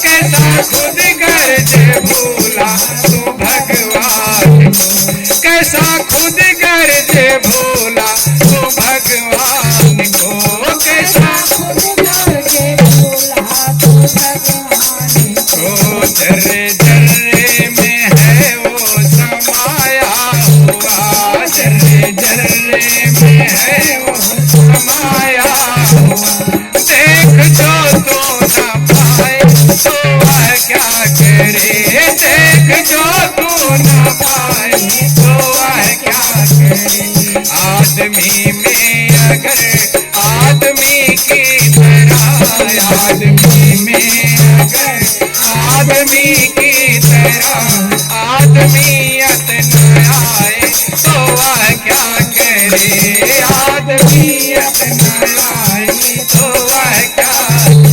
कैसा खुद गर्जे भोला तू भगवान को, कैसा खुद गर्जे भोला तू भगवान को, कैसा खुद गर्जे भोला तू भगवान को। जर्रे जर्रे में है वो समाया हुआ, जर्रे जर्रे में है वो समाया हुआ। देख जो तो न पाए तो वह क्या करे, देख जो तो न पाए तो वह क्या करे। आदमी में अगर आदमी की तरह, आदमी में अगर आदमी की तरह आदमियत न आए तो वह क्या करे, आदमियत न आए तो वह क्या करे।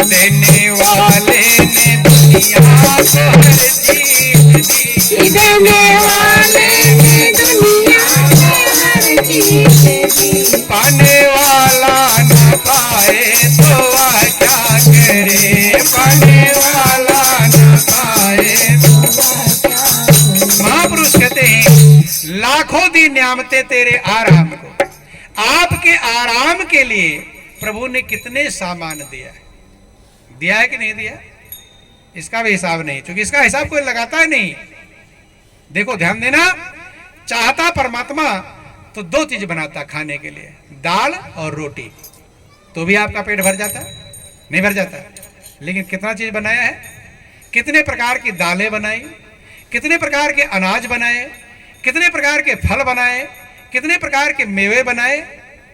देने वाले ने दुनिया को हर चीज दी, देने वाले ने दुनिया को हर चीज दी, पाने वाला न पाए तो वह क्या करे, पाने वाला न पाए तो वह क्या करे। महापुरुष कहते हैं लाखों दी न्यामते तेरे आराम को, आपके आराम के लिए प्रभु ने कितने सामान दिया है कि नहीं दिया, इसका भी हिसाब नहीं, क्योंकि इसका हिसाब कोई लगाता है नहीं। देखो ध्यान देना, चाहता परमात्मा तो दो चीज बनाता खाने के लिए, दाल और रोटी, तो भी आपका पेट भर जाता नहीं भर जाता। लेकिन कितना चीज बनाया है, कितने प्रकार की दालें बनाई, कितने प्रकार के अनाज बनाए, कितने प्रकार के फल बनाए, कितने प्रकार के मेवे बनाए,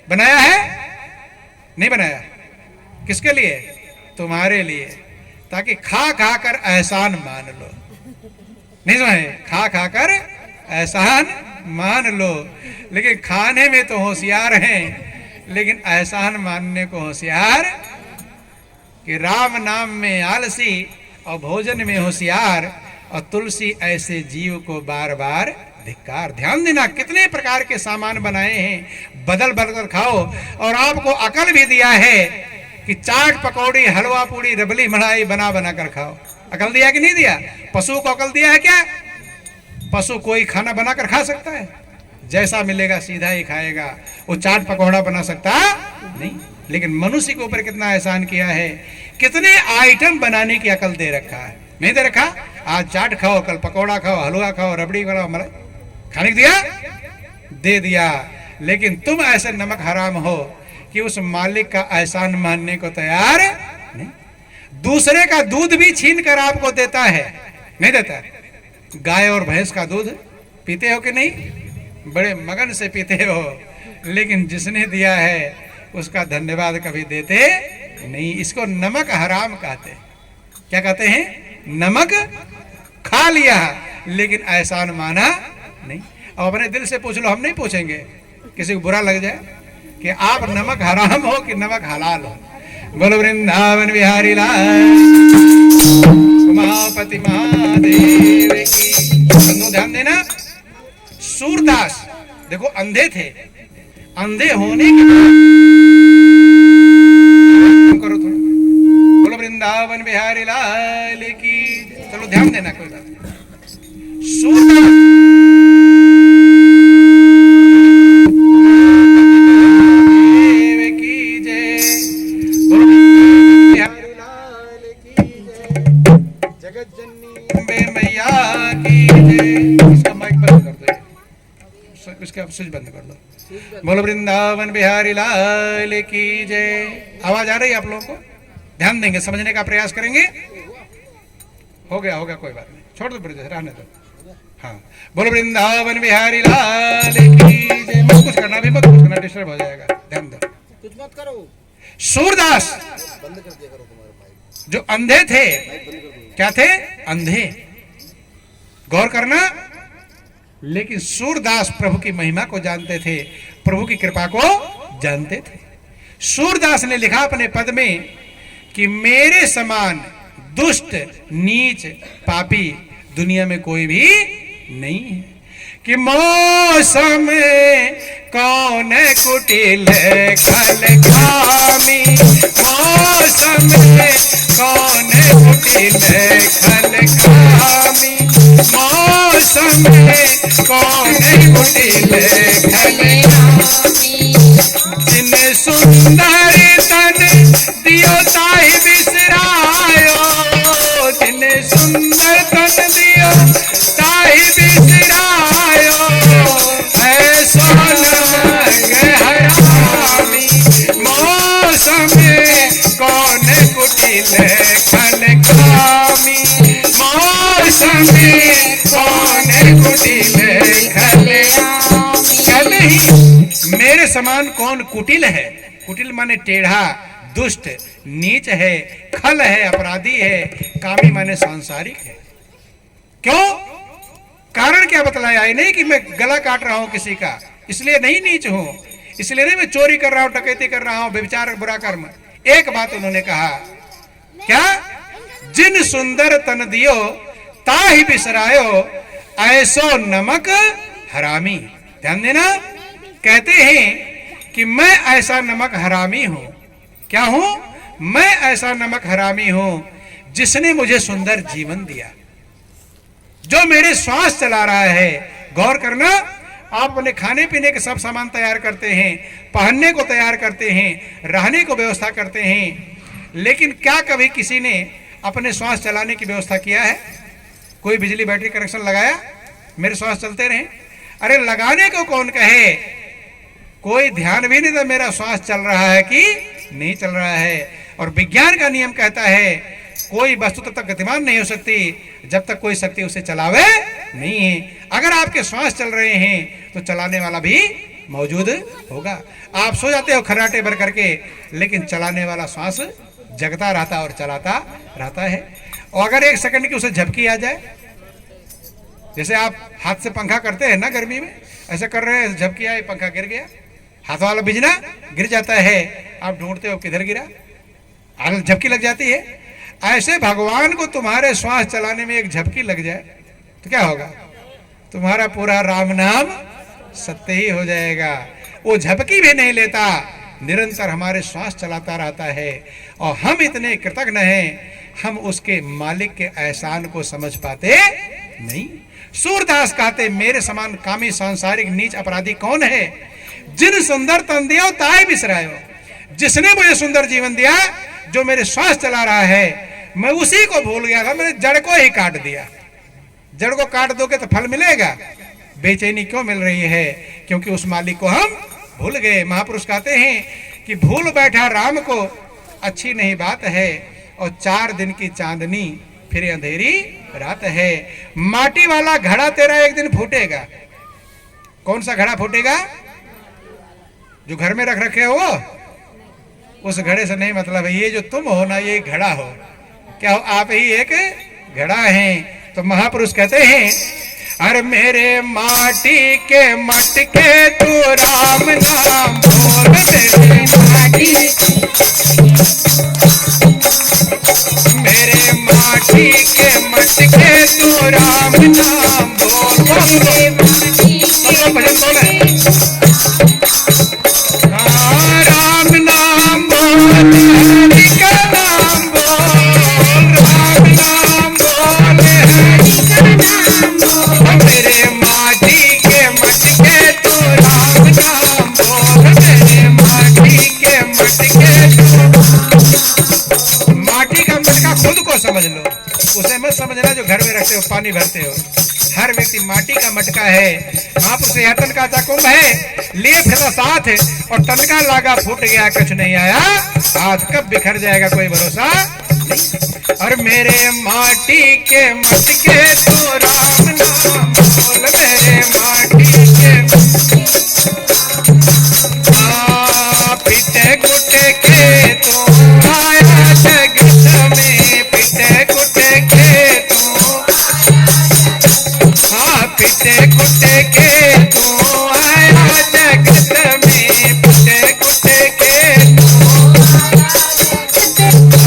बनाया है नहीं बनाया। किसके लिए, तुम्हारे लिए, ताकि खा खा कर एहसान मान लो। नहीं समझे, खा खा कर एहसान मान लो। लेकिन खाने में तो होशियार हैं, लेकिन एहसान मानने को होशियार कि राम नाम में आलसी और भोजन में होशियार, और तुलसी ऐसे जीव को बार बार धिक्कार। ध्यान देना, कितने प्रकार के सामान बनाए हैं, बदल बदल कर खाओ। और आपको अकल भी दिया है कि चाट पकौड़ी हलवा पूड़ी रबली मलाई बना बना कर खाओ। अकल दिया कि नहीं दिया? पशु को अकल दिया है क्या? पशु कोई खाना बना कर खा सकता है? जैसा मिलेगा सीधा ही खाएगा। वो चाट पकौड़ा बना सकता नहीं। लेकिन मनुष्य के ऊपर कितना एहसान किया है, कितने आइटम बनाने की अकल दे रखा है। नहीं दे रखा? आज चाट खाओ, कल पकौड़ा खाओ, हलवा खाओ, रबड़ी खाओ, मलाई खाने दिया, दे दिया। लेकिन तुम ऐसे नमक हराम हो कि उस मालिक का एहसान मानने को तैयार नहीं। दूसरे का दूध भी छीन कर आपको देता है, नहीं देता? गाय और भैंस का दूध पीते हो कि नहीं? बड़े मगन से पीते हो। लेकिन जिसने दिया है उसका धन्यवाद कभी देते नहीं। इसको नमक हराम कहते हैं। क्या कहते हैं? नमक खा लिया लेकिन एहसान माना नहीं। अब अपने दिल से पूछ लो, हम नहीं पूछेंगे किसी को बुरा लग जाए कि आप नमक हराम हो कि नमक हलाल हो। बोलो वृंदावन बिहारी लाल उमापति महादेव की। बंधु ध्यान देना, सूरदास देखो अंधे थे, अंधे होने के बाद करो थोड़ा, बोलो वृंदावन बिहारी लाल की। चलो ध्यान देना, कोई बात नहीं। सूरदास स्विच बंद कर दो। बोलो वृंदावन बिहारी लाल की जय। आवाज आ रही है आप लोगों को? ध्यान देंगे, समझने का प्रयास करेंगे। हो गया कोई बात नहीं, छोड़ दो, रहने दो। हाँ, बोलो वृंदावन बिहारी लाल की जय। मत कुछ करना, भी मत कुछ करना, डिस्टर्ब हो जाएगा। ध्यान दो, कुछ मत करो। सूरदास बंद कर दिया करो तुम्हारे भाई। जो अंधे थे, क्या थे? अंधे। गौर करना। लेकिन सूरदास प्रभु की महिमा को जानते थे, प्रभु की कृपा को जानते थे। सूरदास ने लिखा अपने पद में कि मेरे समान दुष्ट नीच पापी दुनिया में कोई भी नहीं है। कि मौसम कौन कुटिल खल कामी, मौसम कौन कुटिल खल कामी, मौसम कौन कुटिल खल कामी। जिन सुंदर तन दियो ताहि बिसरायो, जिन सुंदर तन दियो ताहि बिसरायो, ऐसो नमक हरामी, मौसम कौन कुटिल खल कामी, मौसम कौन कुटिल खल कामी। कहते ही मेरे समान कौन कुटिल है, कुटिल माने टेढ़ा, दुष्ट, नीच है, खल है, अपराधी है, कामी माने सांसारिक है। क्यों? कारण क्या बतलाया? नहीं कि मैं गला काट रहा हूं किसी का, इसलिए नहीं नीच हूं, इसलिए नहीं मैं चोरी कर रहा हूं, डकैती कर रहा हूं, व्यभिचार बुरा कर्म। एक बात उन्होंने कहा, क्या? जिन सुंदर तन दियो ताहि बिसरायो, ऐसो नमक हरामी। ध्यान देना, कहते हैं कि मैं ऐसा नमक हरामी हूं। क्या हूं? मैं ऐसा नमक हरामी हूं जिसने मुझे सुंदर जीवन दिया, जो मेरे श्वास चला रहा है। गौर करना, आप अपने खाने पीने के सब सामान तैयार करते हैं, पहनने को तैयार करते हैं, रहने को व्यवस्था करते हैं, लेकिन क्या कभी किसी ने अपने श्वास चलाने की व्यवस्था किया है? कोई बिजली बैटरी कनेक्शन लगाया, मेरे श्वास चलते रहे? अरे लगाने को कौन कहे? कोई ध्यान भी नहीं था मेरा श्वास चल रहा है कि नहीं चल रहा है। और विज्ञान का नियम कहता है कोई वस्तु तब तक गतिमान नहीं हो सकती जब तक कोई शक्ति उसे चलावे नहीं है। अगर आपके श्वास चल रहे हैं तो चलाने वाला भी मौजूद होगा। आप सो जाते हो खर्राटे भर करके, लेकिन चलाने वाला श्वास जगता रहता और चलाता रहता है। और अगर एक सेकंड की उसे झपकी आ जाए, जैसे आप हाथ से पंखा करते हैं ना गर्मी में, ऐसा कर रहे हैं, झपकी आई, पंखा गिर गया, हाथ वाला बिजना गिर जाता है, आप ढूंढते हो किधर गिरा, झपकी लग जाती है। ऐसे भगवान को तुम्हारे श्वास चलाने में एक झपकी लग जाए तो क्या होगा? तुम्हारा पूरा राम नाम सत्य ही हो जाएगा। वो झपकी भी नहीं लेता, निरंतर हमारे श्वास चलाता रहता है। और हम इतने कृतज्ञ हैं, हम उसके मालिक के एहसान को समझ पाते नहीं। सूरदास कहते मेरे समान कामी सांसारिक नीच अपराधी कौन है? जिन सुंदर तन दियो ताहि बिसरायो, जिसने मुझे सुंदर जीवन दिया, जो मेरे श्वास चला रहा है, मैं उसी को भूल गया था, मैंने जड़ को ही काट दिया। जड़ को काट दोगे तो फल मिलेगा? बेचैनी क्यों मिल रही है? क्योंकि उस मालिक को हम भूल गए। महापुरुष कहते हैं कि भूल बैठा राम को अच्छी नहीं बात है, और 4 दिन की चांदनी फिर अंधेरी रात है। माटी वाला घड़ा तेरा एक दिन फूटेगा। कौन सा घड़ा फूटेगा? जो घर में रख रखे हो, उस घड़े से नहीं मतलब है। ये जो तुम हो ना, ये घड़ा हो। क्या हो? आप ही एक घड़ा हैं। तो महापुरुष कहते हैं, अरे मेरे माटी के मटके तू राम नाम बोल, मेरे माटी, मेरे माटी के मटके तू राम नाम बोल, भजन बोले राम नाम बोल, हरि का नाम बोल, राम नाम बोल, हरि का नाम बोल, मेरे माटी के मटके तू राम नाम बोल, मेरे माटी के मटके तू। माटी का मटका खुद को समझ लो, उसे मत समझना जो घर में रखते हो, पानी भरते हो। हर व्यक्ति माटी का मटका है। महापुरुष यह तनका चाकुम है, लिए फिरा साथ और तनका लागा फूट गया, कुछ नहीं आया हाथ, कब बिखर जाएगा कोई भरोसा नहीं। और मेरे माटी के मटके तू राम नाम बोल, मेरे माटी के पिटे कुटे के तू आया जगत में, पिटे कुटे के तू, पिटे कुटे के तू आया जगत में, पिटे कुटे के तू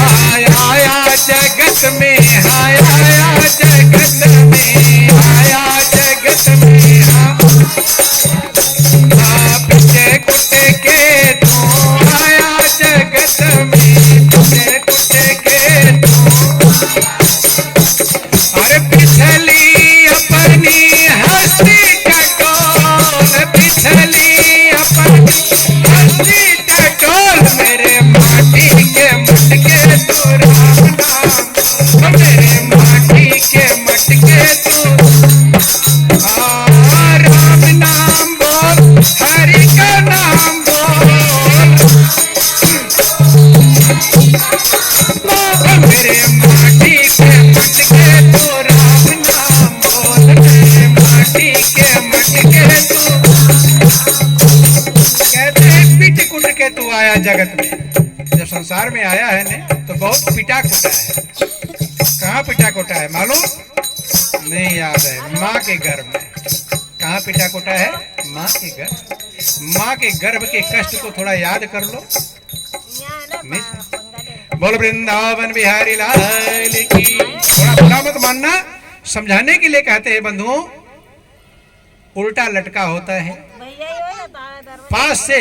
आया जगत में, आया जगत में, आया जगत में। अरे पिछली अपनी हस्ती टटोल, पिछली अपनी हस्ती टटोल, मेरे माटी के मटके तू राम नाम, मेरे माटी के मटके तू राम नाम बोल, हरि का नाम बोल, मेरे माटी के मटके तू राम नाम बोल, मेरे माटी के मटके तू। कहते हैं पिट कुट के तू आया जगत में, जब संसार में आया है ने तो बहुत पिटा कुटा है। कहाँ पिटा कुटा है मालूम नहीं? याद है माँ के गर्भ में। कहाँ पिटा कुटा है? माँ के गर्भ। माँ के गर्भ के कष्ट को थोड़ा याद कर लो। बोल वृंदावन बिहारी लाल की। थोड़ा बुरा मत मानना, समझाने के लिए कहते हैं बंधुओं। उल्टा लटका होता है, पास से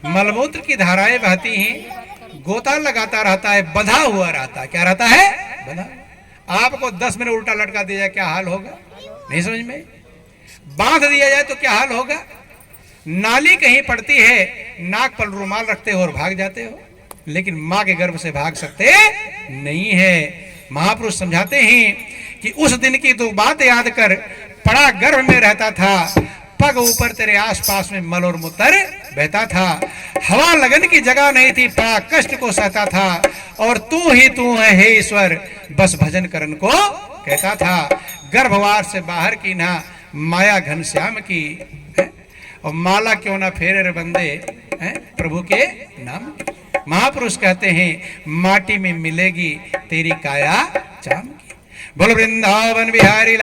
मलमूत्र की धाराएं बहती हैं, गोता लगाता रहता है, बंधा हुआ रहता है। क्या रहता है? बंधा। आपको 10 मिनट उल्टा लटका दिया जाए क्या हाल होगा? नहीं समझ में? बांध दिया जाए तो क्या हाल होगा? नाली कहीं पड़ती है, नाक पर रुमाल रखते हो और भाग जाते हो, लेकिन मां के गर्भ से भाग सकते नहीं है। महापुरुष समझाते हैं कि उस दिन की तो बात याद कर, पड़ा गर्भ में रहता था, पग ऊपर तेरे आसपास में मल और मूत्र बहता था, हवा लगन की जगह नहीं थी, पड़ा कष्ट को सहता था, और तू ही तू है हे ईश्वर, बस भजन करन को कहता था। गर्भवास से बाहर की ना माया घनश्याम की, और माला क्यों ना फेरे रे बंदे प्रभु के नाम की। महापुरुष कहते हैं माटी में मिलेगी तेरी काया चाम की। बोल वृंदावन बिहारी।